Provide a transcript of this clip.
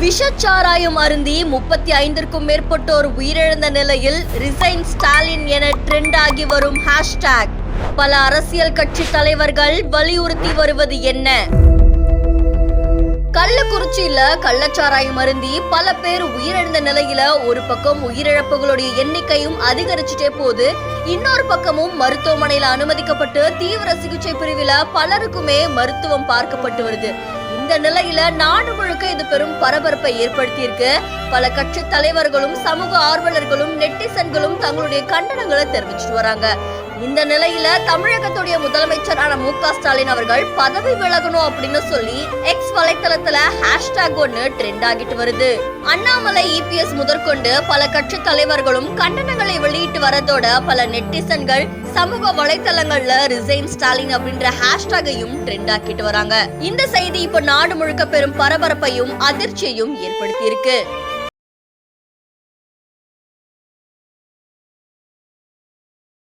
விஷச்சாராயம் அருந்தி 35க்கும் மேற்பட்டோர் உயிரிழந்த நிலையில் ரிசைன் ஸ்டாலின் என ட்ரெண்ட் ஆகி வரும் ஹேஷ்டேக். பல அரசியல் கட்சி தலைவர்கள் வலியுறுத்தி வருவது என்ன? கள்ளக்குறிச்சியில கள்ளச்சாராயம் அருந்தி பல பேர் உயிரிழந்த நிலையில ஒரு பக்கம் உயிரிழப்புகளுடைய எண்ணிக்கையும் அதிகரிச்சுட்டே போகுது. இன்னொரு பக்கமும் மருத்துவமனையில அனுமதிக்கப்பட்டு தீவிர சிகிச்சை பிரிவில பலருக்குமே மருத்துவம் பார்க்கப்பட்டு வருது. இந்த நிலையில நாடு முழுக்க இது பெரும் பரபரப்பை ஏற்படுத்தியிருக்கு. பல கட்சி தலைவர்களும் சமூக ஆர்வலர்களும் நெட்டிசன்களும் தங்களுடைய கண்டனங்களை தெரிவிச்சுட்டு வராங்க. இந்த நிலையில தமிழகத்துடைய முதலமைச்சரான மு.க. ஸ்டாலின் அவர்கள் பதவி விலகணும் அப்படின்னு சொல்லி எக்ஸ் வலைத்தளத்துல ஹேஷ்டேக் ஒன்னு ட்ரெண்ட் ஆகிட்டு வருது. அண்ணாமலை, இபிஎஸ் முதற்கொண்டு பல கட்சி தலைவர்களும் கண்டனங்களை வெளியிட்டு வரதோட பல நெட்டிசன்கள் சமூக வலைத்தளங்கள்ல ரிசைன் ஸ்டாலின் அப்படின்ற ஹேஷ்டேகையும் ட்ரெண்ட் ஆக்கிட்டு வராங்க. இந்த செய்தி இப்ப நாடு முழுக்க பெரும் பரபரப்பையும் அதிர்ச்சியையும் ஏற்படுத்தி இருக்கு.